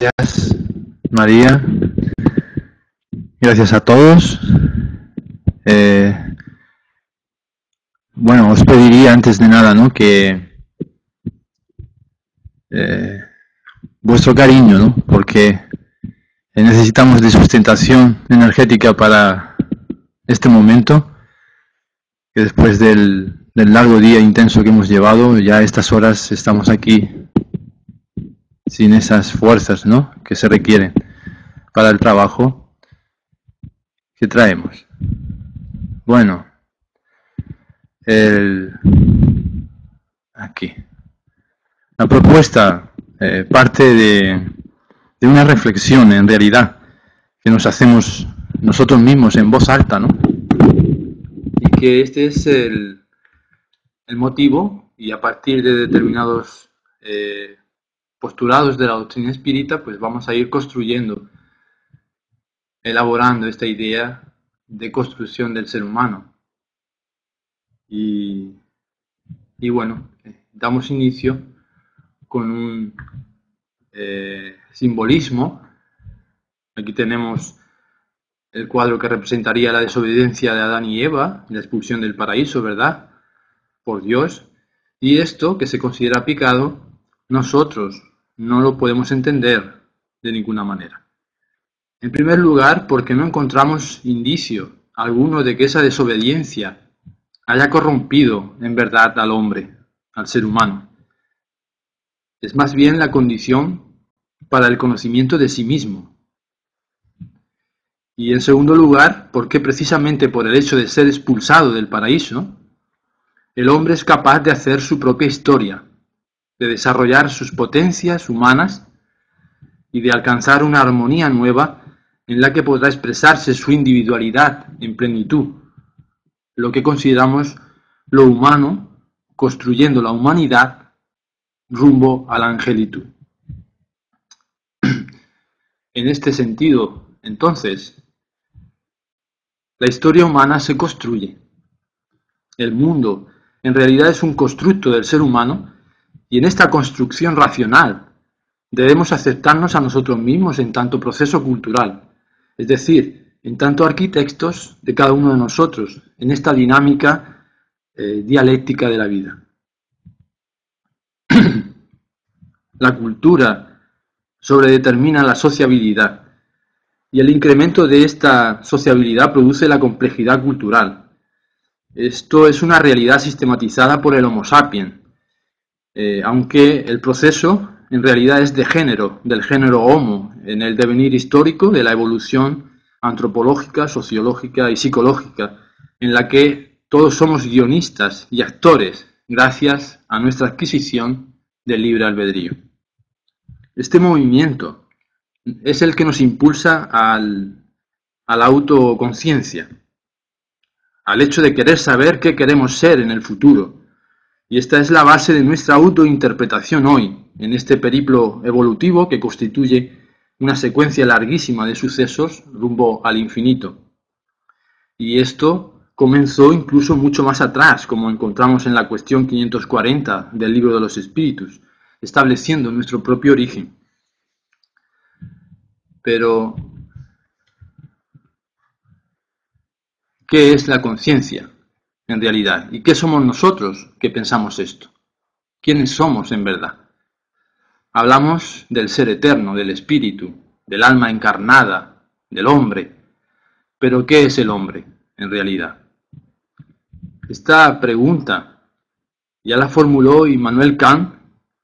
Gracias, María. Gracias a todos. Bueno, os pediría antes de nada, ¿no?, que vuestro cariño, ¿no?, porque necesitamos de sustentación energética para este momento, que después del largo día intenso que hemos llevado, ya a estas horas estamos aquí sin esas fuerzas, ¿no?, que se requieren para el trabajo que traemos. Bueno, aquí. La propuesta parte de una reflexión, en realidad, que nos hacemos nosotros mismos en voz alta, ¿no? Y que este es el motivo, y a partir de determinados postulados de la doctrina espírita, pues vamos a ir construyendo, elaborando esta idea de construcción del ser humano. Y bueno, damos inicio con un simbolismo. Aquí tenemos el cuadro que representaría la desobediencia de Adán y Eva, la expulsión del paraíso, ¿verdad?, por Dios. Y esto, que se considera pecado, nosotros no lo podemos entender de ninguna manera. En primer lugar, porque no encontramos indicio alguno de que esa desobediencia haya corrompido en verdad al hombre, al ser humano. Es más bien la condición para el conocimiento de sí mismo. Y en segundo lugar, porque precisamente por el hecho de ser expulsado del paraíso, el hombre es capaz de hacer su propia historia, de desarrollar sus potencias humanas y de alcanzar una armonía nueva en la que podrá expresarse su individualidad en plenitud, lo que consideramos lo humano, construyendo la humanidad rumbo a la angelitud. En este sentido, entonces, la historia humana se construye. El mundo, en realidad, es un constructo del ser humano, y en esta construcción racional debemos aceptarnos a nosotros mismos en tanto proceso cultural, es decir, en tanto arquitectos de cada uno de nosotros, en esta dinámica dialéctica de la vida. La cultura sobredetermina la sociabilidad, y el incremento de esta sociabilidad produce la complejidad cultural. Esto es una realidad sistematizada por el Homo sapiens, aunque el proceso en realidad es de género, del género Homo, en el devenir histórico de la evolución antropológica, sociológica y psicológica, en la que todos somos guionistas y actores gracias a nuestra adquisición del libre albedrío. Este movimiento es el que nos impulsa a la autoconciencia, al hecho de querer saber qué queremos ser en el futuro. Y esta es la base de nuestra autointerpretación hoy, en este periplo evolutivo que constituye una secuencia larguísima de sucesos rumbo al infinito. Y esto comenzó incluso mucho más atrás, como encontramos en la cuestión 540 del Libro de los Espíritus, estableciendo nuestro propio origen. Pero, ¿qué es la conciencia en realidad? ¿Y qué somos nosotros que pensamos esto? ¿Quiénes somos en verdad? Hablamos del ser eterno, del espíritu, del alma encarnada, del hombre. Pero ¿qué es el hombre en realidad? Esta pregunta ya la formuló Immanuel Kant,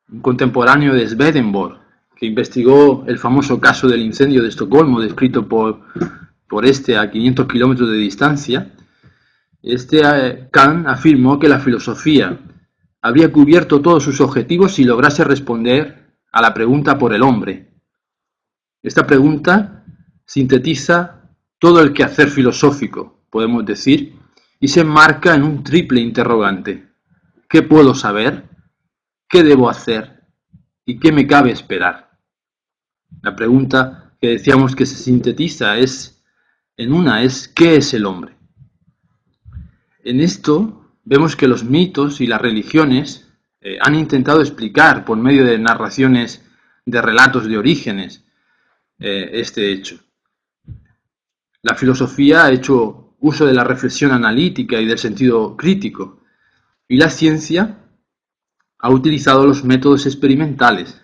un contemporáneo de Swedenborg, que investigó el famoso caso del incendio de Estocolmo, descrito por este a 500 kilómetros de distancia. Kant afirmó que la filosofía habría cubierto todos sus objetivos si lograse responder a la pregunta por el hombre. Esta pregunta sintetiza todo el quehacer filosófico, podemos decir, y se enmarca en un triple interrogante. ¿Qué puedo saber? ¿Qué debo hacer? ¿Y qué me cabe esperar? La pregunta que decíamos que se sintetiza es ¿qué es el hombre? En esto vemos que los mitos y las religiones han intentado explicar por medio de narraciones de relatos de orígenes este hecho. La filosofía ha hecho uso de la reflexión analítica y del sentido crítico, y la ciencia ha utilizado los métodos experimentales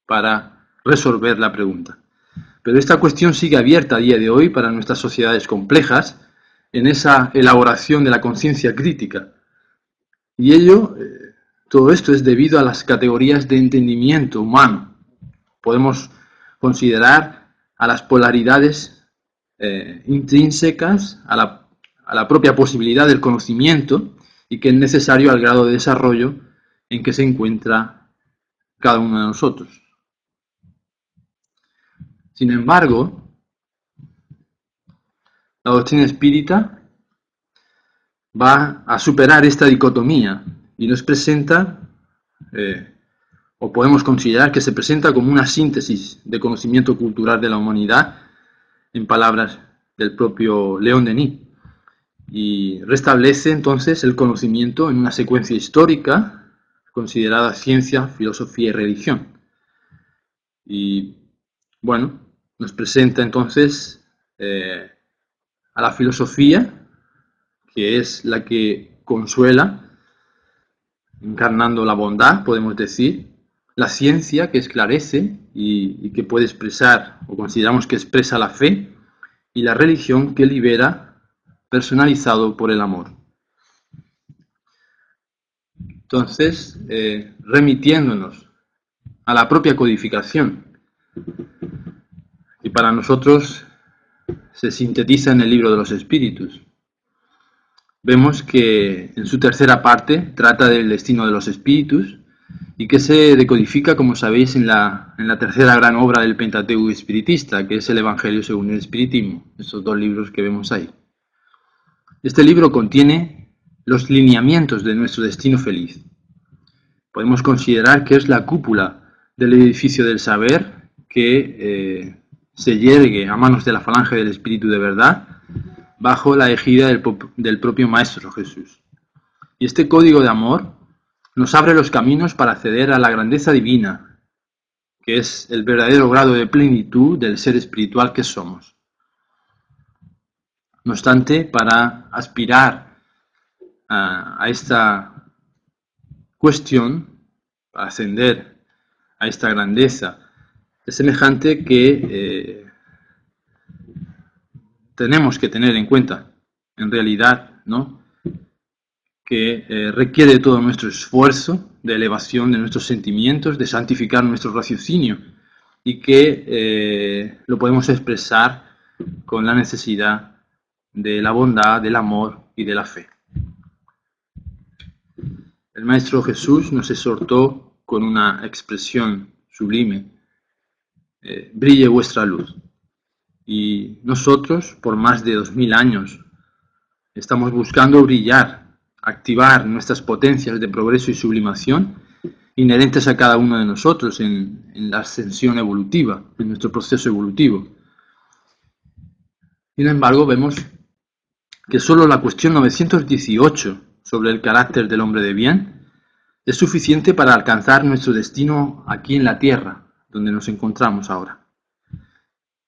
para resolver la pregunta. Pero esta cuestión sigue abierta a día de hoy para nuestras sociedades complejas en esa elaboración de la conciencia crítica. Y todo esto es debido a las categorías de entendimiento humano. Podemos considerar a las polaridades intrínsecas a la propia posibilidad del conocimiento y que es necesario al grado de desarrollo en que se encuentra cada uno de nosotros. Sin embargo, la doctrina espírita va a superar esta dicotomía y nos presenta, o podemos considerar que se presenta como una síntesis de conocimiento cultural de la humanidad, en palabras del propio León Denis, y restablece entonces el conocimiento en una secuencia histórica considerada ciencia, filosofía y religión. Y bueno, nos presenta entonces a la filosofía, que es la que consuela, encarnando la bondad, podemos decir, la ciencia que esclarece y que puede expresar, o consideramos que expresa la fe, y la religión que libera, personalizado por el amor. Entonces, remitiéndonos a la propia codificación, y para nosotros se sintetiza en el Libro de los Espíritus. Vemos que en su tercera parte trata del destino de los espíritus y que se decodifica, como sabéis, en la tercera gran obra del Pentateuco espiritista, que es el Evangelio según el Espiritismo, esos dos libros que vemos ahí. Este libro contiene los lineamientos de nuestro destino feliz. Podemos considerar que es la cúpula del edificio del saber que se yergue a manos de la falange del Espíritu de verdad, bajo la ejida del propio Maestro Jesús. Y este código de amor nos abre los caminos para acceder a la grandeza divina, que es el verdadero grado de plenitud del ser espiritual que somos. No obstante, para aspirar a esta cuestión, para ascender a esta grandeza, es semejante que tenemos que tener en cuenta, en realidad, ¿no?, que requiere todo nuestro esfuerzo de elevación de nuestros sentimientos, de santificar nuestro raciocinio, y que lo podemos expresar con la necesidad de la bondad, del amor y de la fe. El Maestro Jesús nos exhortó con una expresión sublime: brille vuestra luz. Y nosotros, por más de 2000 años, estamos buscando brillar, activar nuestras potencias de progreso y sublimación inherentes a cada uno de nosotros en la ascensión evolutiva, en nuestro proceso evolutivo. Sin embargo, vemos que solo la cuestión 918 sobre el carácter del hombre de bien es suficiente para alcanzar nuestro destino aquí en la Tierra, donde nos encontramos ahora.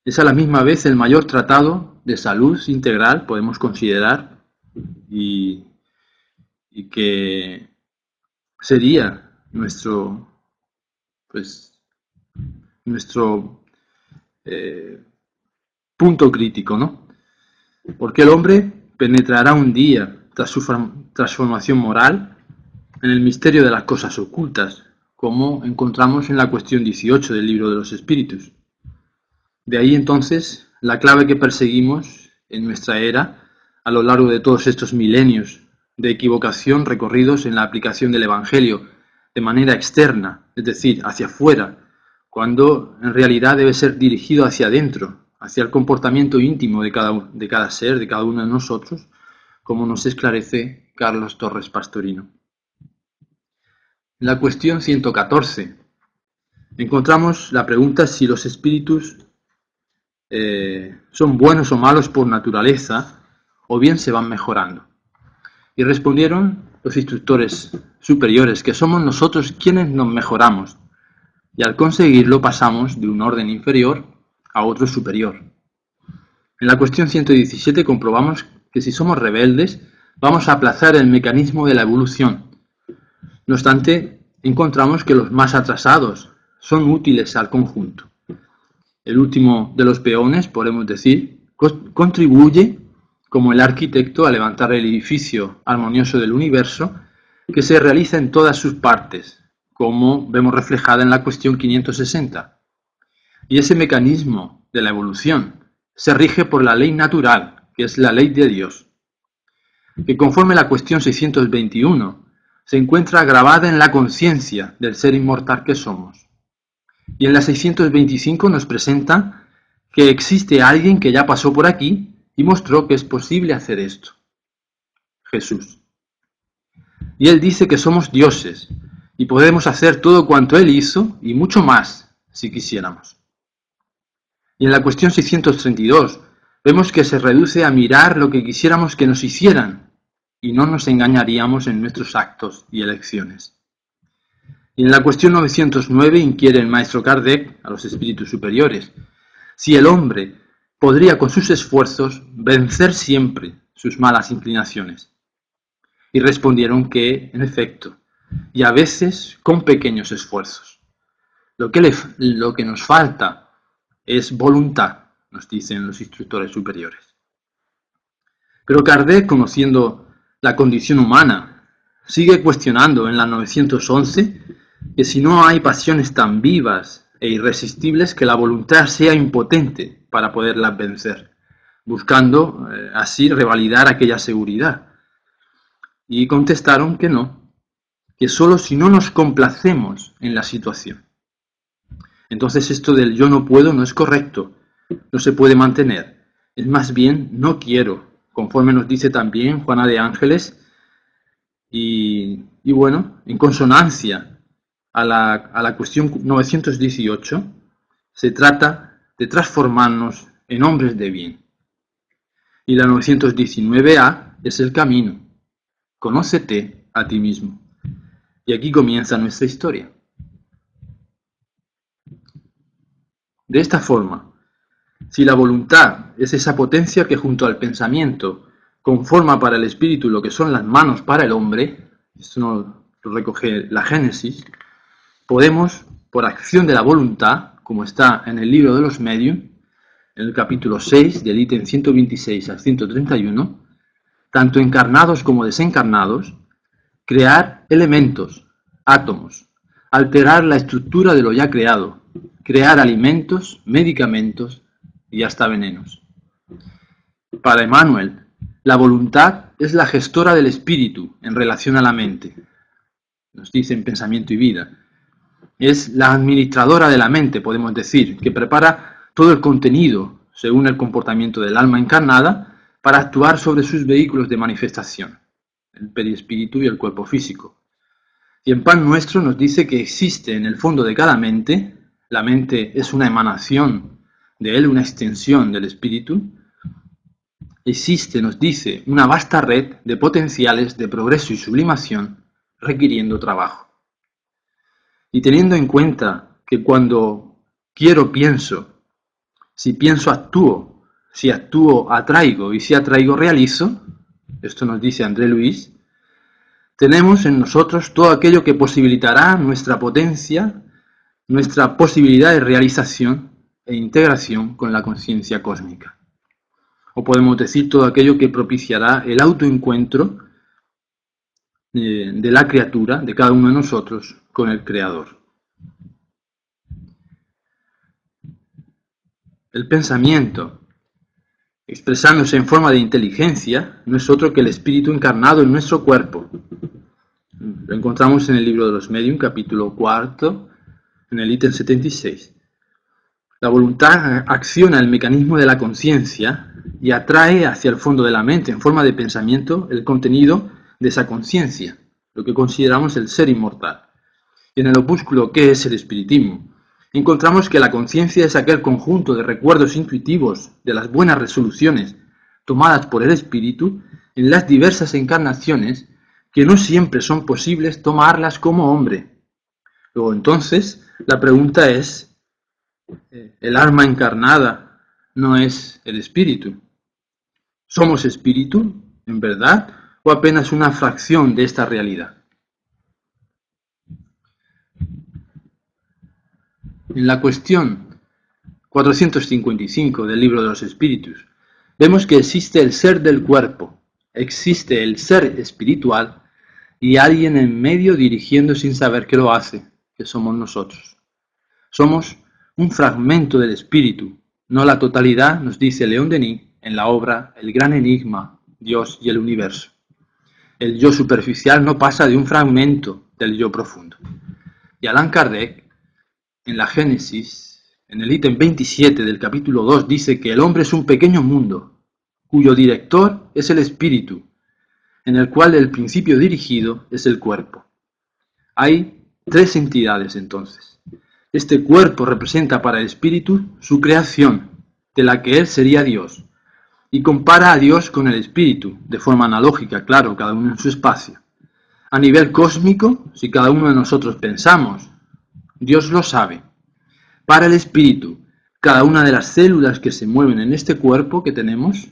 Es a la misma vez el mayor tratado de salud integral, podemos considerar, y que sería nuestro punto crítico, ¿no? Porque el hombre penetrará un día, tras su transformación moral, en el misterio de las cosas ocultas, como encontramos en la cuestión 18 del Libro de los Espíritus. De ahí entonces la clave que perseguimos en nuestra era a lo largo de todos estos milenios de equivocación recorridos en la aplicación del Evangelio de manera externa, es decir, hacia afuera, cuando en realidad debe ser dirigido hacia adentro, hacia el comportamiento íntimo de cada ser, de cada uno de nosotros, como nos esclarece Carlos Torres Pastorino. En la cuestión 114 encontramos la pregunta si los espíritus son buenos o malos por naturaleza, o bien se van mejorando. Y respondieron los instructores superiores que somos nosotros quienes nos mejoramos, y al conseguirlo pasamos de un orden inferior a otro superior. En la cuestión 117 comprobamos que si somos rebeldes, vamos a aplazar el mecanismo de la evolución. No obstante, encontramos que los más atrasados son útiles al conjunto. El último de los peones, podemos decir, contribuye como el arquitecto a levantar el edificio armonioso del universo que se realiza en todas sus partes, como vemos reflejada en la cuestión 560. Y ese mecanismo de la evolución se rige por la ley natural, que es la ley de Dios, que conforme la cuestión 621 se encuentra grabada en la conciencia del ser inmortal que somos. Y en la 625 nos presenta que existe alguien que ya pasó por aquí y mostró que es posible hacer esto. Jesús. Y él dice que somos dioses y podemos hacer todo cuanto él hizo y mucho más si quisiéramos. Y en la cuestión 632 vemos que se reduce a mirar lo que quisiéramos que nos hicieran y no nos engañaríamos en nuestros actos y elecciones. Y en la cuestión 909 inquiere el maestro Kardec a los espíritus superiores si el hombre podría con sus esfuerzos vencer siempre sus malas inclinaciones. Y respondieron que, en efecto, y a veces con pequeños esfuerzos. Lo que nos falta es voluntad, nos dicen los instructores superiores. Pero Kardec, conociendo la condición humana, sigue cuestionando en la 911 que si no hay pasiones tan vivas e irresistibles que la voluntad sea impotente para poderlas vencer, buscando así revalidar aquella seguridad. Y contestaron que no, que solo si no nos complacemos en la situación. Entonces esto del yo no puedo no es correcto, no se puede mantener, es más bien no quiero, conforme nos dice también Juana de Ángeles, y bueno, en consonancia a la cuestión 918, se trata de transformarnos en hombres de bien. Y la 919A es el camino, conócete a ti mismo. Y aquí comienza nuestra historia. De esta forma, si la voluntad es esa potencia que junto al pensamiento conforma para el espíritu lo que son las manos para el hombre, esto no lo recoge la Génesis, podemos, por acción de la voluntad, como está en el libro de los Medium, en el capítulo 6, del ítem 126 al 131, tanto encarnados como desencarnados, crear elementos, átomos, alterar la estructura de lo ya creado, crear alimentos, medicamentos y hasta venenos. Para Emmanuel, la voluntad es la gestora del espíritu en relación a la mente. Nos dice en Pensamiento y Vida. Es la administradora de la mente, podemos decir, que prepara todo el contenido según el comportamiento del alma encarnada para actuar sobre sus vehículos de manifestación, el perispíritu y el cuerpo físico. Y en Pan Nuestro nos dice que existe en el fondo de cada mente, la mente es una emanación de él, una extensión del espíritu, existe, nos dice, una vasta red de potenciales de progreso y sublimación requiriendo trabajo. Y teniendo en cuenta que cuando quiero pienso, si pienso actúo, si actúo atraigo y si atraigo realizo, esto nos dice André Luis, tenemos en nosotros todo aquello que posibilitará nuestra potencia, nuestra posibilidad de realización e integración con la conciencia cósmica. O podemos decir todo aquello que propiciará el autoencuentro de la criatura, de cada uno de nosotros, con el Creador. El pensamiento, expresándose en forma de inteligencia, no es otro que el espíritu encarnado en nuestro cuerpo. Lo encontramos en el libro de los Medium, capítulo 4, en el ítem 76. La voluntad acciona el mecanismo de la conciencia y atrae hacia el fondo de la mente, en forma de pensamiento, el contenido de esa conciencia, lo que consideramos el ser inmortal. Y en el opúsculo ¿Qué es el espiritismo?, encontramos que la conciencia es aquel conjunto de recuerdos intuitivos de las buenas resoluciones tomadas por el espíritu en las diversas encarnaciones que no siempre son posibles tomarlas como hombre. Luego entonces, la pregunta es, El alma encarnada no es el espíritu. ¿Somos espíritu, en verdad, o apenas una fracción de esta realidad? En la cuestión 455 del Libro de los Espíritus, vemos que existe el ser del cuerpo, existe el ser espiritual y alguien en medio dirigiendo sin saber que lo hace, que somos nosotros. Somos un fragmento del espíritu, no la totalidad, nos dice León Denis en la obra El gran enigma, Dios y el universo. El yo superficial no pasa de un fragmento del yo profundo. Y Allan Kardec, en la Génesis, en el ítem 27 del capítulo 2, dice que el hombre es un pequeño mundo, cuyo director es el espíritu, en el cual el principio dirigido es el cuerpo. Hay tres entidades entonces. Este cuerpo representa para el espíritu su creación, de la que él sería Dios, y compara a Dios con el espíritu, de forma analógica, claro, cada uno en su espacio. A nivel cósmico, si cada uno de nosotros pensamos, Dios lo sabe. Para el espíritu, cada una de las células que se mueven en este cuerpo que tenemos,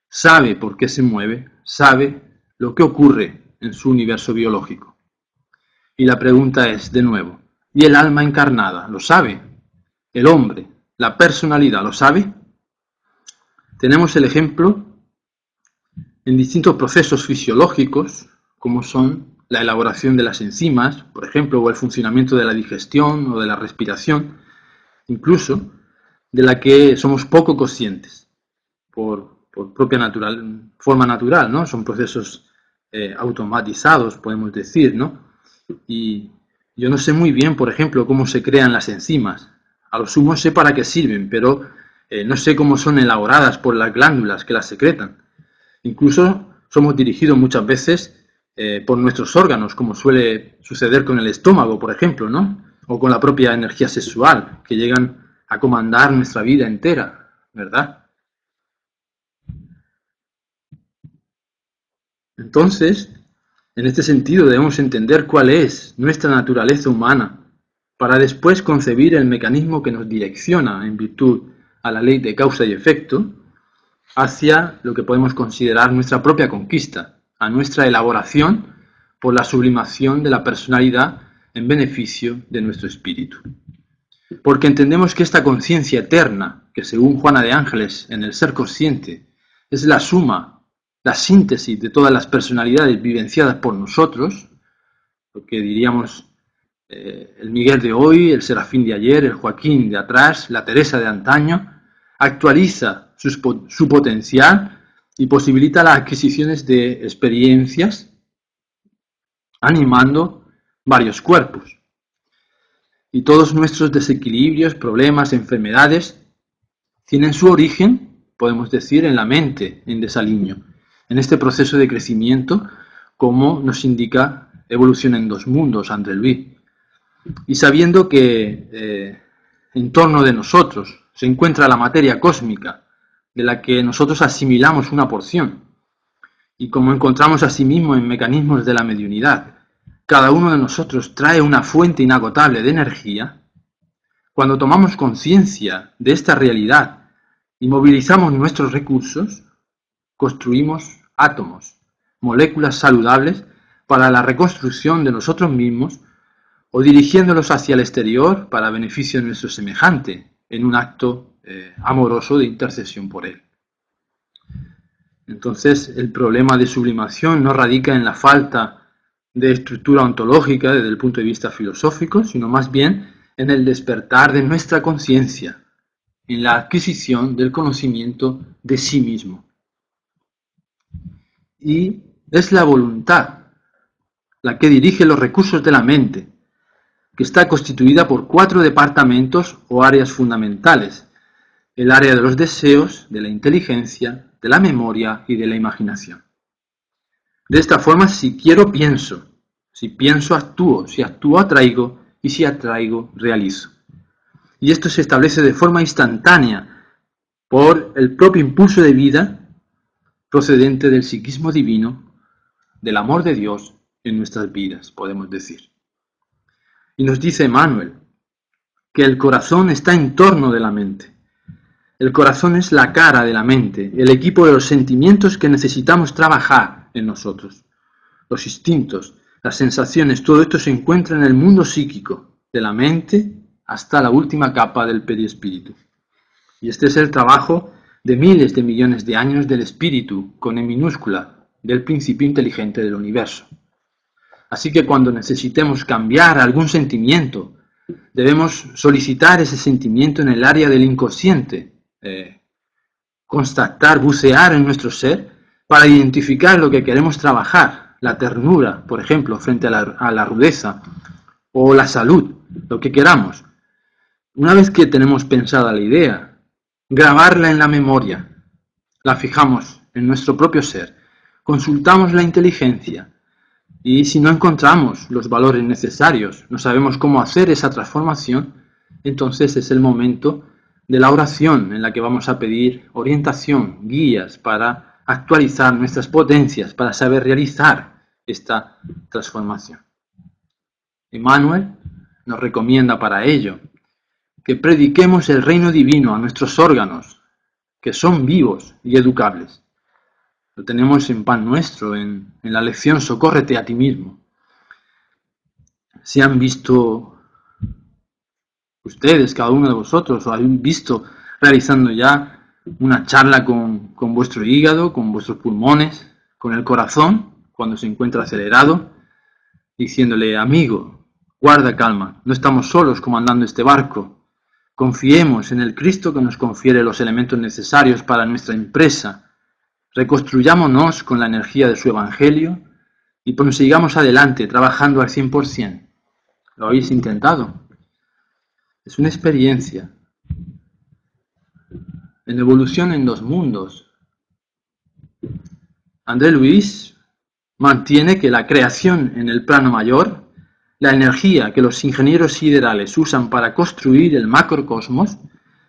sabe por qué se mueve, sabe lo que ocurre en su universo biológico. Y la pregunta es, de nuevo, ¿y el alma encarnada lo sabe? ¿El hombre, la personalidad, lo sabe? Tenemos el ejemplo en distintos procesos fisiológicos, como son la elaboración de las enzimas, por ejemplo, o el funcionamiento de la digestión o de la respiración, incluso de la que somos poco conscientes por propia forma natural, ¿no? Son procesos automatizados, podemos decir, ¿no? Y yo no sé muy bien, por ejemplo, cómo se crean las enzimas. A lo sumo sé para qué sirven, pero no sé cómo son elaboradas por las glándulas que las secretan. Incluso somos dirigidos muchas veces por nuestros órganos, como suele suceder con el estómago, por ejemplo, ¿no? O con la propia energía sexual, que llegan a comandar nuestra vida entera, ¿verdad? Entonces, en este sentido debemos entender cuál es nuestra naturaleza humana, para después concebir el mecanismo que nos direcciona en virtud a la ley de causa y efecto hacia lo que podemos considerar nuestra propia conquista, a nuestra elaboración por la sublimación de la personalidad en beneficio de nuestro espíritu. Porque entendemos que esta conciencia eterna, que según Juana de Ángeles en el ser consciente, es la suma, la síntesis de todas las personalidades vivenciadas por nosotros, lo que diríamos el Miguel de hoy, el Serafín de ayer, el Joaquín de atrás, la Teresa de antaño, actualiza su potencial y posibilita las adquisiciones de experiencias animando varios cuerpos. Y todos nuestros desequilibrios, problemas, enfermedades tienen su origen, podemos decir, en la mente en desaliño, en este proceso de crecimiento, como nos indica Evolución en dos mundos, André Luis. Y sabiendo que en torno de nosotros se encuentra la materia cósmica, de la que nosotros asimilamos una porción, y como encontramos asimismo en mecanismos de la mediunidad, cada uno de nosotros trae una fuente inagotable de energía, cuando tomamos conciencia de esta realidad y movilizamos nuestros recursos, construimos átomos, moléculas saludables para la reconstrucción de nosotros mismos o dirigiéndolos hacia el exterior para beneficio de nuestro semejante, en un acto amoroso de intercesión por él. Entonces, el problema de sublimación no radica en la falta de estructura ontológica desde el punto de vista filosófico, sino más bien en el despertar de nuestra conciencia, en la adquisición del conocimiento de sí mismo. Y es la voluntad la que dirige los recursos de la mente, que está constituida por 4 departamentos o áreas fundamentales: el área de los deseos, de la inteligencia, de la memoria y de la imaginación. De esta forma, si quiero, pienso; si pienso, actúo; si actúo, atraigo; y si atraigo, realizo. Y esto se establece de forma instantánea por el propio impulso de vida procedente del psiquismo divino, del amor de Dios en nuestras vidas, podemos decir. Y nos dice Emmanuel: que el corazón está en torno de la mente. El corazón es la cara de la mente, el equipo de los sentimientos que necesitamos trabajar en nosotros. Los instintos, las sensaciones, todo esto se encuentra en el mundo psíquico, de la mente hasta la última capa del perispíritu. Y este es el trabajo de miles de millones de años del espíritu, con E minúscula, del principio inteligente del universo. Así que cuando necesitemos cambiar algún sentimiento, debemos solicitar ese sentimiento en el área del inconsciente, constatar, bucear en nuestro ser para identificar lo que queremos trabajar, la ternura, por ejemplo, frente a la rudeza, o la salud, lo que queramos. Una vez que tenemos pensada la idea, grabarla en la memoria, la fijamos en nuestro propio ser, consultamos la inteligencia y si no encontramos los valores necesarios, no sabemos cómo hacer esa transformación, entonces es el momento de la oración en la que vamos a pedir orientación, guías para actualizar nuestras potencias, para saber realizar esta transformación. Emmanuel nos recomienda para ello que prediquemos el reino divino a nuestros órganos, que son vivos y educables. Lo tenemos en Pan Nuestro, en la lección Socórrete a ti mismo. Si han visto ustedes, cada uno de vosotros, o habéis visto realizando ya una charla con vuestro hígado, con vuestros pulmones, con el corazón, cuando se encuentra acelerado, diciéndole, amigo, guarda calma, no estamos solos comandando este barco. Confiemos en el Cristo que nos confiere los elementos necesarios para nuestra empresa. Reconstruyámonos con la energía de su Evangelio y prosigamos adelante trabajando al 100%. ¿Lo habéis intentado? Es una experiencia. En Evolución en dos mundos, André Luis mantiene que la creación en el plano mayor, la energía que los ingenieros siderales usan para construir el macrocosmos,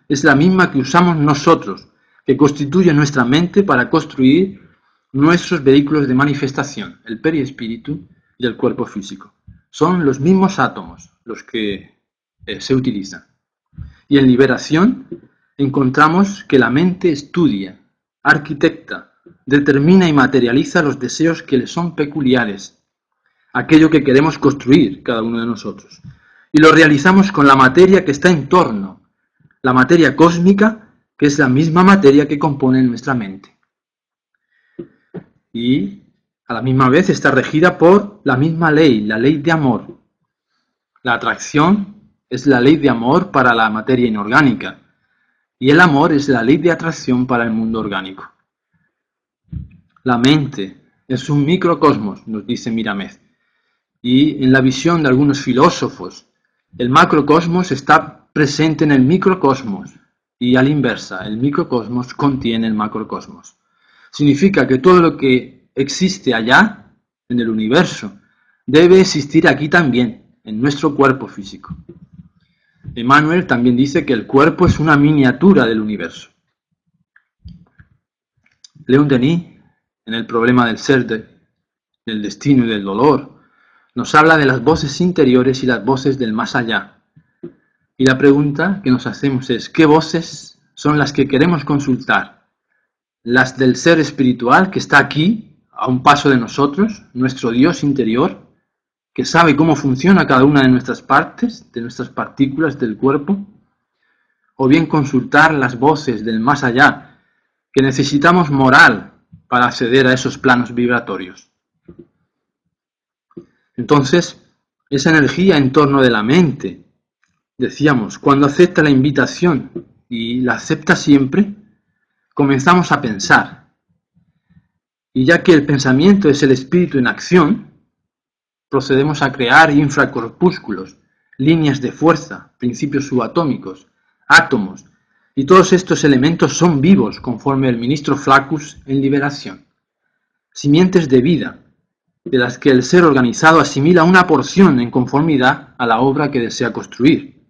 es la misma que usamos nosotros, que constituye nuestra mente para construir nuestros vehículos de manifestación, el perispíritu y el cuerpo físico. Son los mismos átomos los que se utilizan. Y en liberación encontramos que la mente estudia, arquitecta, determina y materializa los deseos que le son peculiares, aquello que queremos construir cada uno de nosotros. Y lo realizamos con la materia que está en torno, la materia cósmica, que es la misma materia que compone nuestra mente. Y a la misma vez está regida por la misma ley, la ley de amor. La atracción es la ley de amor para la materia inorgánica y el amor es la ley de atracción para el mundo orgánico. La mente es un microcosmos, nos dice Miramed, y en la visión de algunos filósofos, el macrocosmos está presente en el microcosmos y a la inversa, el microcosmos contiene el macrocosmos. Significa que todo lo que existe allá, en el universo, debe existir aquí también, en nuestro cuerpo físico. Emmanuel también dice que el cuerpo es una miniatura del universo. León Denis, en el problema del ser, del destino y del dolor, nos habla de las voces interiores y las voces del más allá. Y la pregunta que nos hacemos es, ¿qué voces son las que queremos consultar? ¿Las del ser espiritual que está aquí, a un paso de nosotros, nuestro Dios interior, que sabe cómo funciona cada una de nuestras partes, de nuestras partículas del cuerpo? ¿O bien consultar las voces del más allá, que necesitamos moral para acceder a esos planos vibratorios? Entonces, esa energía en torno de la mente, decíamos, cuando acepta la invitación y la acepta siempre, comenzamos a pensar. Y ya que el pensamiento es el espíritu en acción, procedemos a crear infracorpúsculos, líneas de fuerza, principios subatómicos, átomos, y todos estos elementos son vivos conforme el ministro Flaccus en Liberación. Simientes de vida, de las que el ser organizado asimila una porción en conformidad a la obra que desea construir.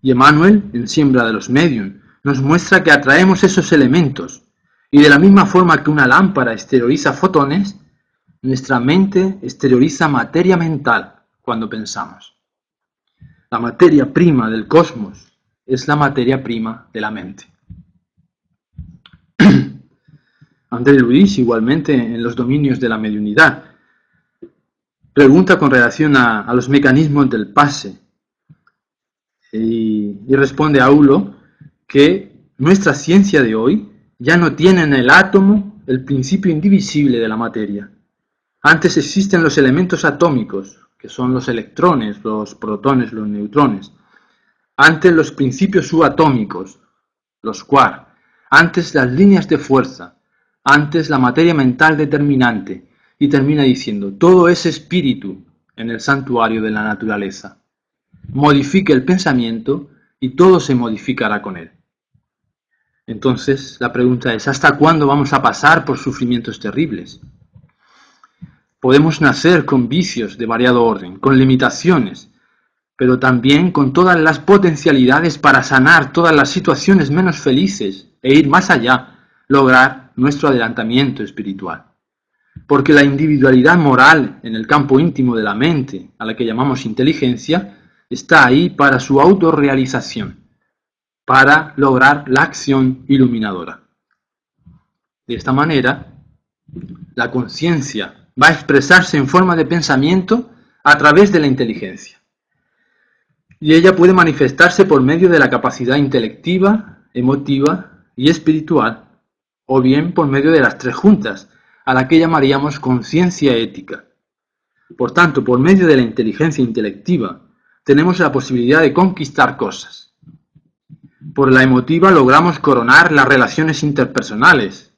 Y Emmanuel, en Siembra de los Medium, nos muestra que atraemos esos elementos, y de la misma forma que una lámpara exterioriza fotones, nuestra mente exterioriza materia mental cuando pensamos. La materia prima del cosmos es la materia prima de la mente. André Luis, igualmente en los dominios de la mediunidad, pregunta con relación a los mecanismos del pase y responde a Aulo que nuestra ciencia de hoy ya no tiene en el átomo el principio indivisible de la materia. Antes existen los elementos atómicos, que son los electrones, los protones, los neutrones. Antes los principios subatómicos, los quark. Antes las líneas de fuerza. Antes la materia mental determinante. Y termina diciendo, todo es espíritu en el santuario de la naturaleza. Modifique el pensamiento y todo se modificará con él. Entonces, la pregunta es, ¿hasta cuándo vamos a pasar por sufrimientos terribles? Podemos nacer con vicios de variado orden, con limitaciones, pero también con todas las potencialidades para sanar todas las situaciones menos felices e ir más allá, lograr nuestro adelantamiento espiritual. Porque la individualidad moral en el campo íntimo de la mente, a la que llamamos inteligencia, está ahí para su autorrealización, para lograr la acción iluminadora. De esta manera, la conciencia va a expresarse en forma de pensamiento a través de la inteligencia. Y ella puede manifestarse por medio de la capacidad intelectiva, emotiva y espiritual, o bien por medio de las tres juntas, a la que llamaríamos conciencia ética. Por tanto, por medio de la inteligencia intelectiva, tenemos la posibilidad de conquistar cosas. Por la emotiva logramos coronar las relaciones interpersonales,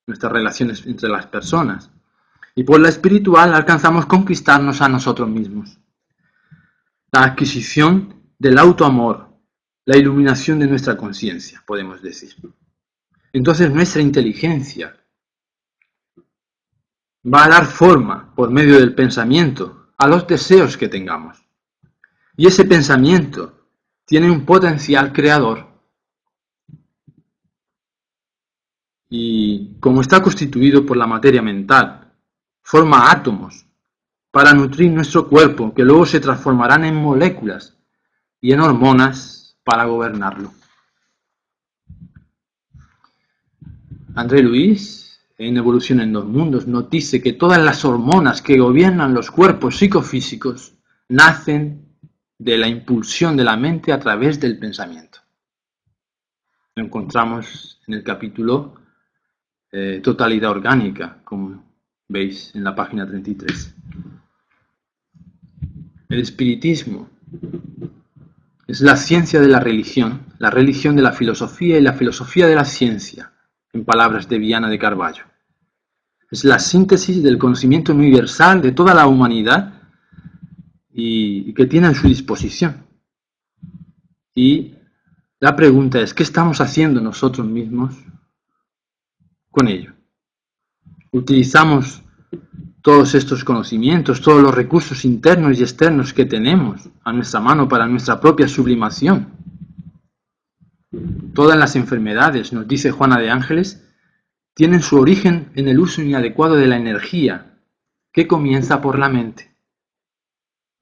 nuestras relaciones entre las personas. Y por la espiritual alcanzamos conquistarnos a nosotros mismos. La adquisición del autoamor, la iluminación de nuestra conciencia, podemos decir. Entonces nuestra inteligencia va a dar forma, por medio del pensamiento, a los deseos que tengamos. Y ese pensamiento tiene un potencial creador. Y como está constituido por la materia mental, forma átomos para nutrir nuestro cuerpo, que luego se transformarán en moléculas y en hormonas para gobernarlo. André Luis, en Evolución en dos mundos, nos dice que todas las hormonas que gobiernan los cuerpos psicofísicos nacen de la impulsión de la mente a través del pensamiento. Lo encontramos en el capítulo Totalidad Orgánica, como veis en la página 33. El espiritismo es la ciencia de la religión de la filosofía y la filosofía de la ciencia, en palabras de Viana de Carvalho. Es la síntesis del conocimiento universal de toda la humanidad y que tiene a su disposición. Y la pregunta es, ¿qué estamos haciendo nosotros mismos con ello? ¿Utilizamos todos estos conocimientos, todos los recursos internos y externos que tenemos a nuestra mano para nuestra propia sublimación? Todas las enfermedades, nos dice Juana de Ángeles, tienen su origen en el uso inadecuado de la energía, que comienza por la mente.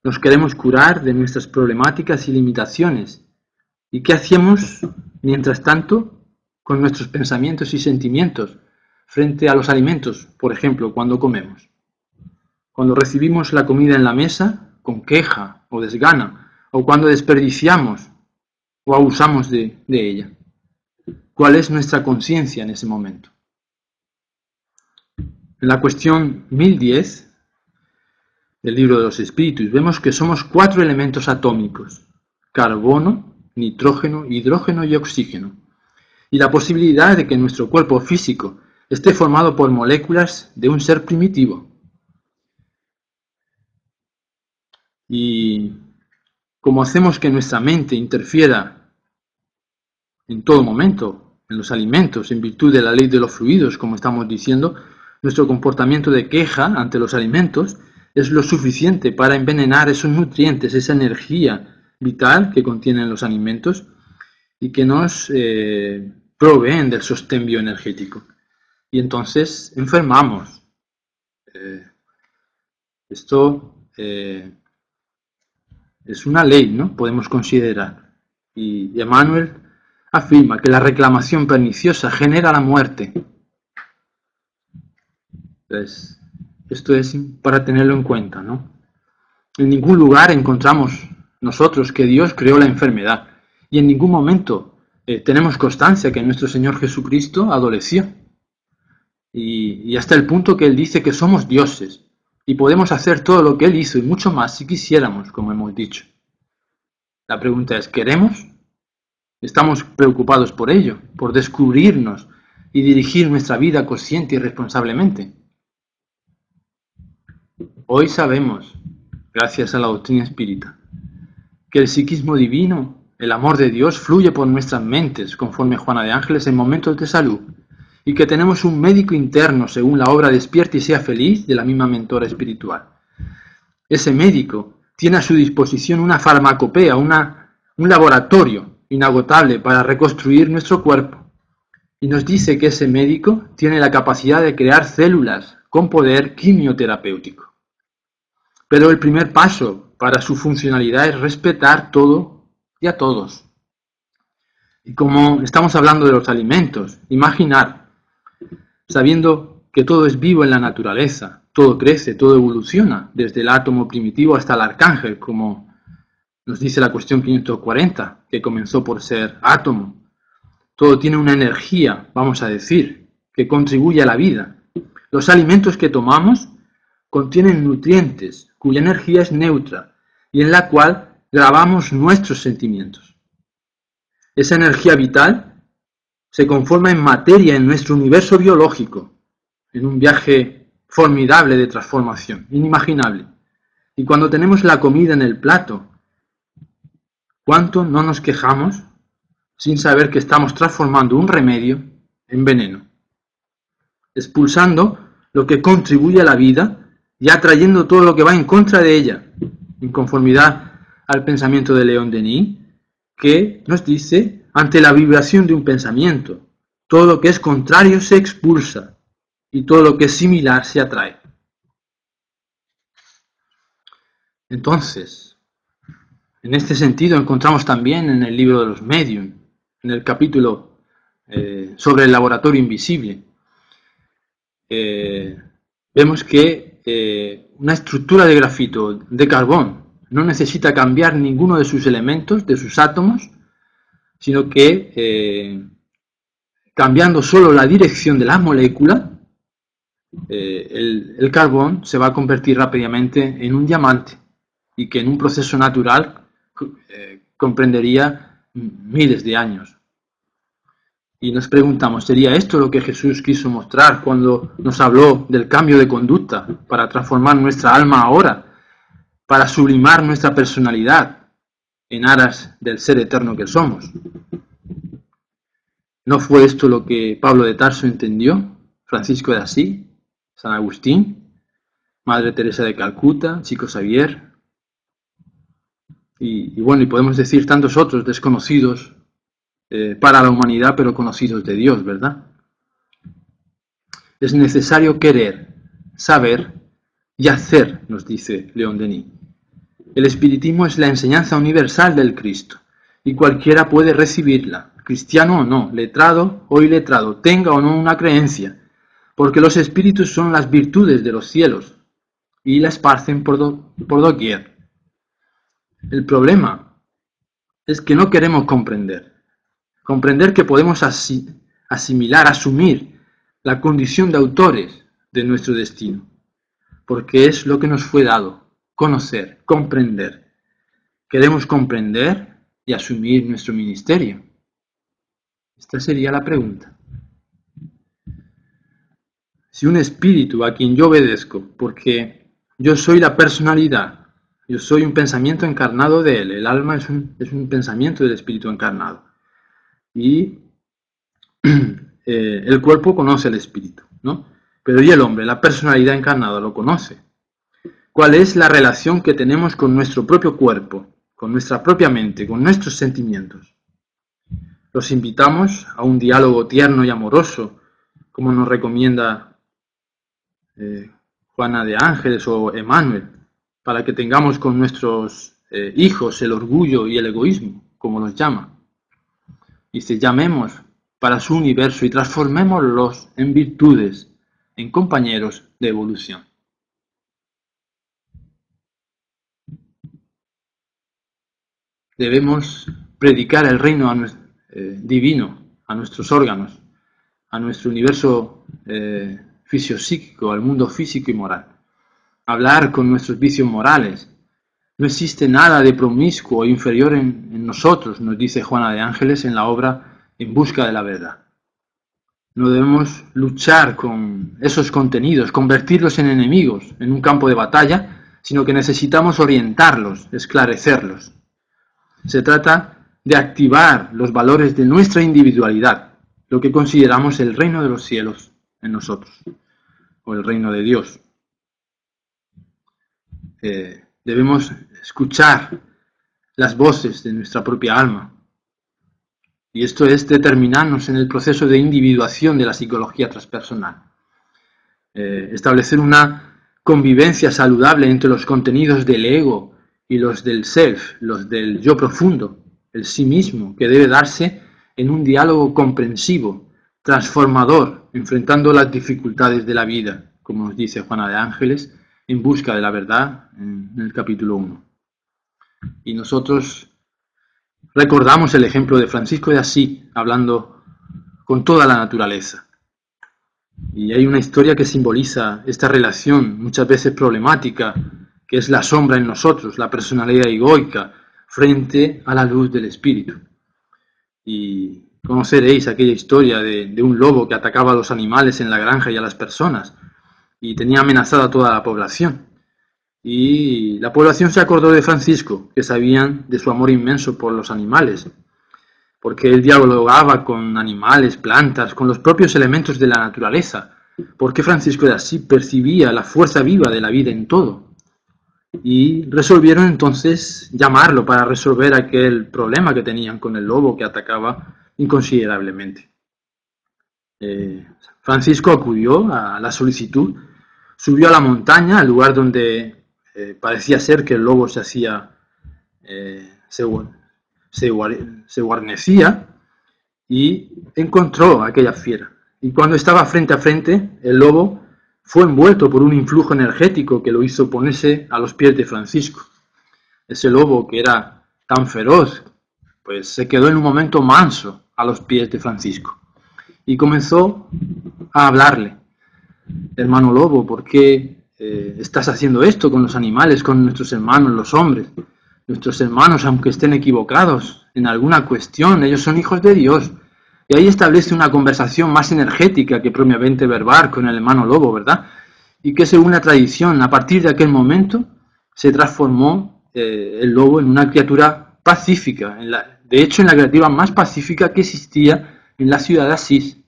Nos queremos curar de nuestras problemáticas y limitaciones. ¿Y qué hacemos, mientras tanto, con nuestros pensamientos y sentimientos frente a los alimentos, por ejemplo, cuando comemos? Cuando recibimos la comida en la mesa, con queja o desgana, o cuando desperdiciamos o abusamos de ella. ¿Cuál es nuestra conciencia en ese momento? En la cuestión 1010 del Libro de los Espíritus vemos que somos 4 elementos atómicos: carbono, nitrógeno, hidrógeno y oxígeno, y la posibilidad de que nuestro cuerpo físico esté formado por moléculas de un ser primitivo. Y como hacemos que nuestra mente interfiera en todo momento en los alimentos, en virtud de la ley de los fluidos, como estamos diciendo, nuestro comportamiento de queja ante los alimentos es lo suficiente para envenenar esos nutrientes, esa energía vital que contienen los alimentos y que nos proveen del sostén bioenergético. Y entonces enfermamos. Esto Es una ley, ¿no? Podemos considerar. Y Emmanuel afirma que la reclamación perniciosa genera la muerte. Entonces, esto es para tenerlo en cuenta, ¿no? En ningún lugar encontramos nosotros que Dios creó la enfermedad y en ningún momento tenemos constancia que nuestro Señor Jesucristo adoleció. Y hasta el punto que Él dice que somos dioses y podemos hacer todo lo que Él hizo y mucho más si quisiéramos, como hemos dicho. La pregunta es, ¿queremos? ¿Estamos preocupados por ello, por descubrirnos y dirigir nuestra vida consciente y responsablemente? Hoy sabemos, gracias a la doctrina espírita, que el psiquismo divino, el amor de Dios, fluye por nuestras mentes, conforme Juana de Ángeles, en momentos de salud, y que tenemos un médico interno, según la obra Despierta y sea feliz, de la misma mentora espiritual. Ese médico tiene a su disposición una farmacopea, un laboratorio inagotable para reconstruir nuestro cuerpo. Y nos dice que ese médico tiene la capacidad de crear células con poder quimioterapéutico. Pero el primer paso para su funcionalidad es respetar todo y a todos. Y como estamos hablando de los alimentos, imaginar, sabiendo que todo es vivo en la naturaleza, todo crece, todo evoluciona, desde el átomo primitivo hasta el arcángel, como nos dice la cuestión 540, que comenzó por ser átomo. Todo tiene una energía, vamos a decir, que contribuye a la vida. Los alimentos que tomamos contienen nutrientes, cuya energía es neutra y en la cual grabamos nuestros sentimientos. Esa energía vital se conforma en materia en nuestro universo biológico, en un viaje formidable de transformación, inimaginable. Y cuando tenemos la comida en el plato, ¿cuánto no nos quejamos sin saber que estamos transformando un remedio en veneno? Expulsando lo que contribuye a la vida y atrayendo todo lo que va en contra de ella, en conformidad al pensamiento de León Denis, que nos dice, ante la vibración de un pensamiento, todo lo que es contrario se expulsa y todo lo que es similar se atrae. Entonces, en este sentido encontramos también en el libro de los Medium, en el capítulo sobre el laboratorio invisible, vemos que una estructura de grafito de carbón no necesita cambiar ninguno de sus elementos, de sus átomos, sino que cambiando solo la dirección de la molécula, el carbón se va a convertir rápidamente en un diamante y que en un proceso natural comprendería miles de años. Y nos preguntamos, ¿sería esto lo que Jesús quiso mostrar cuando nos habló del cambio de conducta para transformar nuestra alma ahora, para sublimar nuestra personalidad en aras del ser eterno que somos? ¿No fue esto lo que Pablo de Tarso entendió? Francisco de Asís, San Agustín, Madre Teresa de Calcuta, Chico Xavier, y bueno, y podemos decir tantos otros desconocidos para la humanidad, pero conocidos de Dios, ¿verdad? Es necesario querer, saber y hacer, nos dice León Denis. El espiritismo es la enseñanza universal del Cristo, y cualquiera puede recibirla, cristiano o no, letrado o iletrado, tenga o no una creencia, porque los espíritus son las virtudes de los cielos, y la esparcen por doquier. El problema es que no queremos comprender que podemos asimilar, asumir la condición de autores de nuestro destino, porque es lo que nos fue dado, conocer, comprender. ¿Queremos comprender y asumir nuestro ministerio? Esta sería la pregunta. Si un espíritu a quien yo obedezco, porque yo soy la personalidad, yo soy un pensamiento encarnado de él, el alma es un pensamiento del espíritu encarnado, y el cuerpo conoce al espíritu, ¿no? Pero ¿y el hombre, la personalidad encarnada, lo conoce? ¿Cuál es la relación que tenemos con nuestro propio cuerpo, con nuestra propia mente, con nuestros sentimientos? Los invitamos a un diálogo tierno y amoroso, como nos recomienda Juana de Ángeles o Emmanuel, para que tengamos con nuestros hijos, el orgullo y el egoísmo, como los llama. Dice, llamemos para su universo y transformémoslos en virtudes, en compañeros de evolución. Debemos predicar el reino divino a nuestros órganos, a nuestro universo fisiopsíquico, al mundo físico y moral. Hablar con nuestros vicios morales. No existe nada de promiscuo o inferior en nosotros, nos dice Juana de Ángeles en la obra En busca de la verdad. No debemos luchar con esos contenidos, convertirlos en enemigos en un campo de batalla, sino que necesitamos orientarlos, esclarecerlos. Se trata de activar los valores de nuestra individualidad, lo que consideramos el reino de los cielos en nosotros, o el reino de Dios. Debemos escuchar las voces de nuestra propia alma. Y esto es determinarnos en el proceso de individuación de la psicología transpersonal. Establecer una convivencia saludable entre los contenidos del ego y los del self, los del yo profundo, el sí mismo, que debe darse en un diálogo comprensivo, transformador, enfrentando las dificultades de la vida, como nos dice Juana de Ángeles, en busca de la verdad, en el capítulo 1. Y nosotros recordamos el ejemplo de Francisco de Asís, hablando con toda la naturaleza. Y hay una historia que simboliza esta relación, muchas veces problemática, que es la sombra en nosotros, la personalidad egoica, frente a la luz del espíritu. Y conoceréis aquella historia de un lobo que atacaba a los animales en la granja y a las personas, y tenía amenazada a toda la población. Y la población se acordó de Francisco, que sabían de su amor inmenso por los animales, porque él dialogaba con animales, plantas, con los propios elementos de la naturaleza, porque Francisco de Asís percibía la fuerza viva de la vida en todo. Y resolvieron entonces llamarlo para resolver aquel problema que tenían con el lobo que atacaba inconsiderablemente. Francisco acudió a la solicitud, subió a la montaña, al lugar donde parecía ser que el lobo se guarnecía, y encontró a aquella fiera. Y cuando estaba frente a frente, el lobo fue envuelto por un influjo energético que lo hizo ponerse a los pies de Francisco. Ese lobo, que era tan feroz, pues se quedó en un momento manso a los pies de Francisco y comenzó a hablarle. Hermano lobo, ¿por qué estás haciendo esto con los animales, con nuestros hermanos, los hombres? Nuestros hermanos, aunque estén equivocados en alguna cuestión, ellos son hijos de Dios. Y ahí establece una conversación más energética que propiamente verbal con el hermano lobo, ¿verdad? Y que según la tradición, a partir de aquel momento, se transformó el lobo en una criatura pacífica, de hecho en la criatura más pacífica que existía en la ciudad de Asís.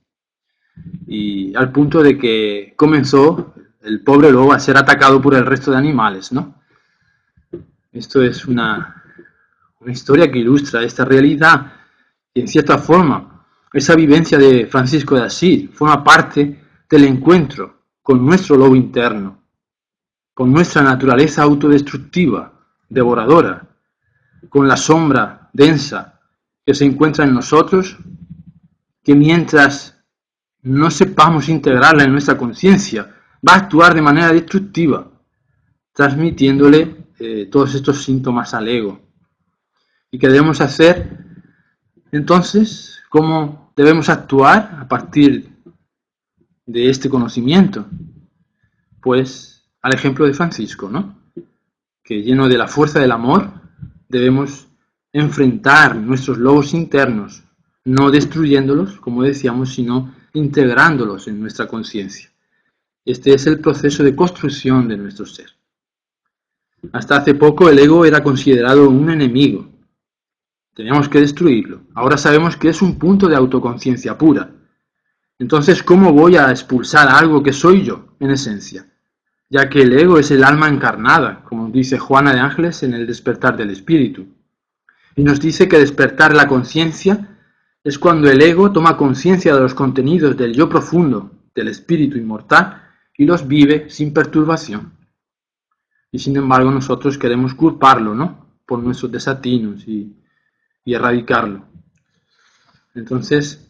Y al punto de que comenzó el pobre lobo a ser atacado por el resto de animales, ¿no? Esto es una historia que ilustra esta realidad y, en cierta forma, esa vivencia de Francisco de Asís forma parte del encuentro con nuestro lobo interno, con nuestra naturaleza autodestructiva, devoradora, con la sombra densa que se encuentra en nosotros, que mientras no sepamos integrarla en nuestra conciencia, va a actuar de manera destructiva, transmitiéndole todos estos síntomas al ego. ¿Y qué debemos hacer? Entonces, ¿cómo debemos actuar a partir de este conocimiento? Pues al ejemplo de Francisco, ¿no? Que lleno de la fuerza del amor, debemos enfrentar nuestros lobos internos, no destruyéndolos, como decíamos, sino integrándolos en nuestra conciencia. Este es el proceso de construcción de nuestro ser. Hasta hace poco el ego era considerado un enemigo. Teníamos que destruirlo. Ahora sabemos que es un punto de autoconciencia pura. Entonces, ¿cómo voy a expulsar algo que soy yo, en esencia? Ya que el ego es el alma encarnada, como dice Juana de Ángeles en el despertar del espíritu. Y nos dice que despertar la conciencia es cuando el ego toma conciencia de los contenidos del yo profundo, del espíritu inmortal, y los vive sin perturbación. Y sin embargo nosotros queremos culparlo, ¿no? por nuestros desatinos y erradicarlo. Entonces,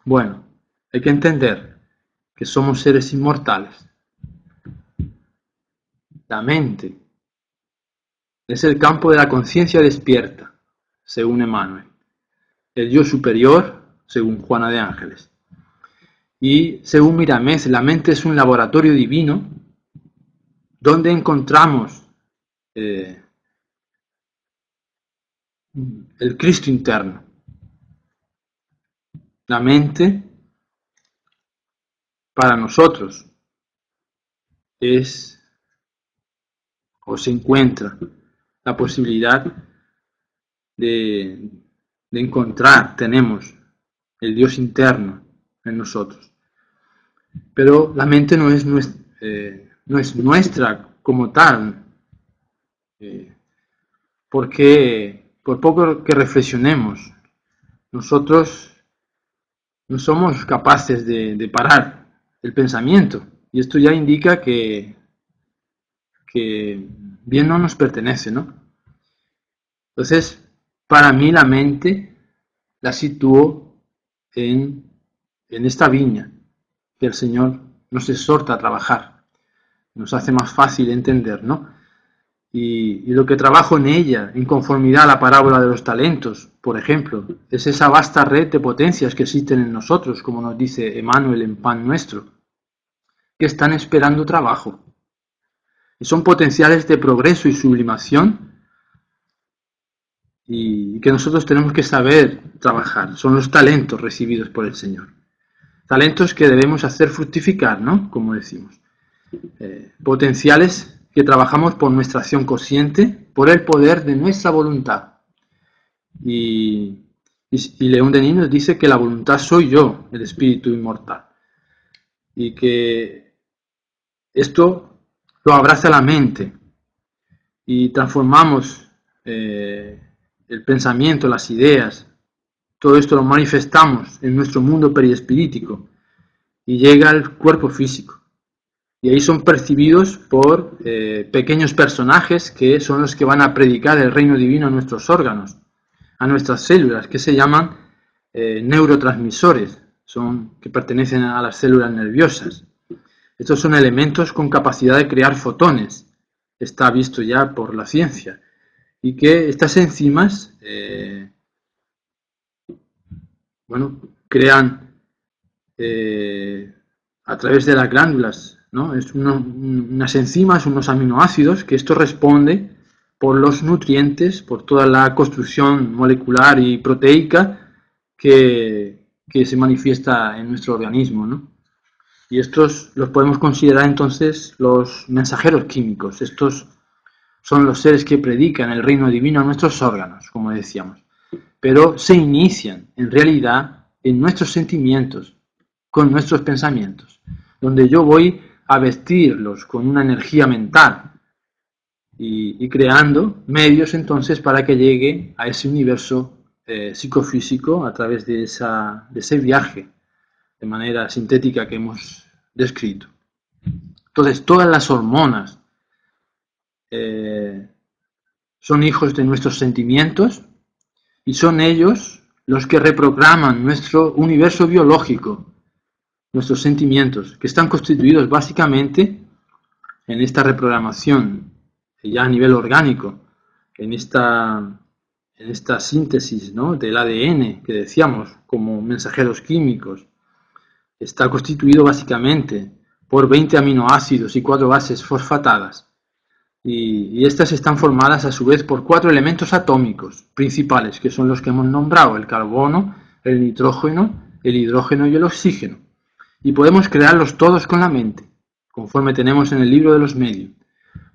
bueno, hay que entender que somos seres inmortales. La mente es el campo de la conciencia despierta, según Emmanuel. El yo superior, según Juana de Ángeles. Y según Miramés, la mente es un laboratorio divino donde encontramos el Cristo interno. La mente, para nosotros, es o se encuentra la posibilidad de encontrar, tenemos el Dios interno en nosotros. Pero la mente no es nuestra como tal, porque por poco que reflexionemos, nosotros no somos capaces de parar el pensamiento. Y esto ya indica que bien no nos pertenece, ¿no? Entonces, para mí la mente la sitúo en esta viña que el Señor nos exhorta a trabajar, nos hace más fácil entender, ¿no? Y lo que trabajo en ella, en conformidad a la parábola de los talentos, por ejemplo, es esa vasta red de potencias que existen en nosotros, como nos dice Emmanuel en Pan Nuestro, que están esperando trabajo. Y son potenciales de progreso y sublimación y que nosotros tenemos que saber trabajar. Son los talentos recibidos por el Señor. Talentos que debemos hacer fructificar, ¿no? Como decimos. Potenciales que trabajamos por nuestra acción consciente, por el poder de nuestra voluntad. Y León Denis nos dice que la voluntad soy yo, el espíritu inmortal. Y que esto lo abraza la mente y transformamos el pensamiento, las ideas, todo esto lo manifestamos en nuestro mundo periespiritico y llega al cuerpo físico. Y ahí son percibidos por pequeños personajes que son los que van a predicar el reino divino a nuestros órganos, a nuestras células, que se llaman neurotransmisores, que pertenecen a las células nerviosas. Estos son elementos con capacidad de crear fotones, está visto ya por la ciencia, y que estas enzimas crean a través de las glándulas, ¿no? Es unas enzimas, unos aminoácidos, que esto responde por los nutrientes, por toda la construcción molecular y proteica que se manifiesta en nuestro organismo, ¿no? Y estos los podemos considerar entonces los mensajeros químicos. Estos son los seres que predican el reino divino a nuestros órganos, como decíamos. Pero se inician, en realidad, en nuestros sentimientos, con nuestros pensamientos, donde yo voy a vestirlos con una energía mental y creando medios entonces para que llegue a ese universo psicofísico a través de ese viaje de manera sintética que hemos descrito. Entonces, todas las hormonas son hijos de nuestros sentimientos y son ellos los que reprograman nuestro universo biológico, nuestros sentimientos, que están constituidos básicamente en esta reprogramación, ya a nivel orgánico, en esta síntesis, ¿no?, del ADN que decíamos como mensajeros químicos. Está constituido básicamente por 20 aminoácidos y 4 bases fosfatadas. Y estas están formadas a su vez por 4 elementos atómicos principales, que son los que hemos nombrado: el carbono, el nitrógeno, el hidrógeno y el oxígeno. Y podemos crearlos todos con la mente, conforme tenemos en el libro de los medios,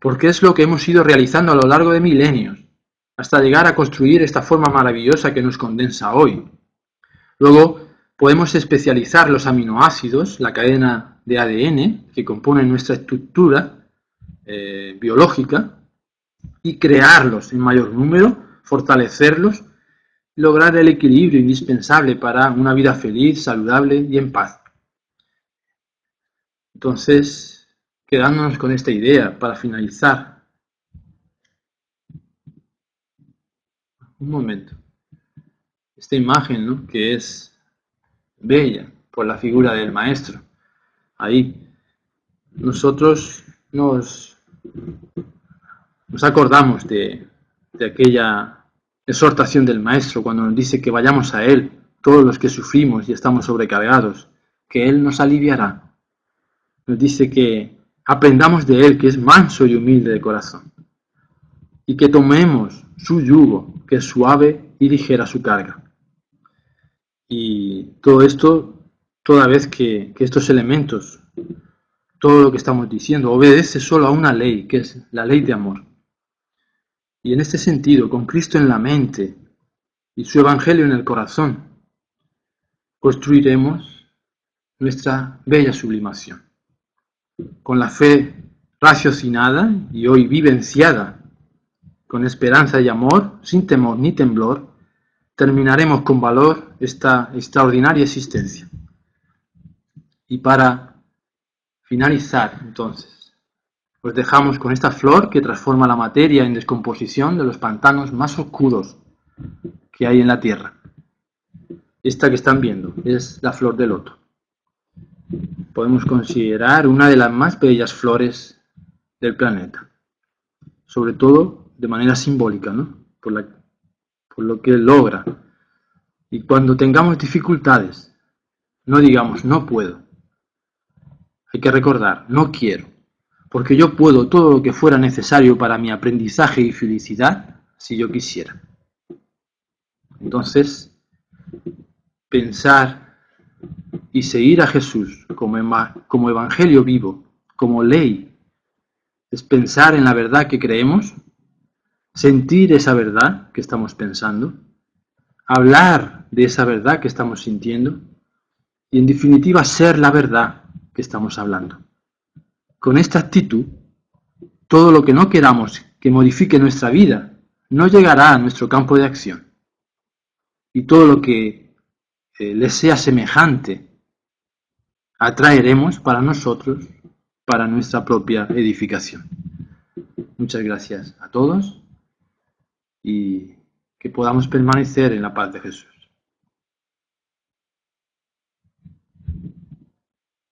porque es lo que hemos ido realizando a lo largo de milenios, hasta llegar a construir esta forma maravillosa que nos condensa hoy. Luego podemos especializar los aminoácidos, la cadena de ADN que compone nuestra estructura biológica, y crearlos en mayor número, fortalecerlos, lograr el equilibrio indispensable para una vida feliz, saludable y en paz. Entonces, quedándonos con esta idea para finalizar, un momento. Esta imagen, ¿no?, que es bella por la figura del maestro. Ahí nosotros nos acordamos de aquella exhortación del maestro cuando nos dice que vayamos a él, todos los que sufrimos y estamos sobrecargados, que él nos aliviará. Nos dice que aprendamos de él, que es manso y humilde de corazón, y que tomemos su yugo, que es suave y ligera su carga. Y todo esto, toda vez que estos elementos, todo lo que estamos diciendo, obedece solo a una ley, que es la ley de amor. Y en este sentido, con Cristo en la mente y su Evangelio en el corazón, construiremos nuestra bella sublimación. Con la fe raciocinada y hoy vivenciada, con esperanza y amor, sin temor ni temblor, terminaremos con valor esta extraordinaria existencia. Y para finalizar, entonces, os dejamos con esta flor que transforma la materia en descomposición de los pantanos más oscuros que hay en la tierra. Esta que están viendo es la flor de loto. Podemos considerar una de las más bellas flores del planeta, sobre todo de manera simbólica, ¿no?, por lo que logra. Y cuando tengamos dificultades, no digamos no puedo. Hay que recordar, no quiero, porque yo puedo todo lo que fuera necesario para mi aprendizaje y felicidad si yo quisiera. Entonces, pensar y seguir a Jesús como evangelio vivo, como ley, es pensar en la verdad que creemos, sentir esa verdad que estamos pensando, hablar de esa verdad que estamos sintiendo y, en definitiva, ser la verdad que estamos hablando. Con esta actitud, todo lo que no queramos que modifique nuestra vida no llegará a nuestro campo de acción. Y todo lo que les sea semejante atraeremos para nosotros, para nuestra propia edificación. Muchas gracias a todos y que podamos permanecer en la paz de Jesús.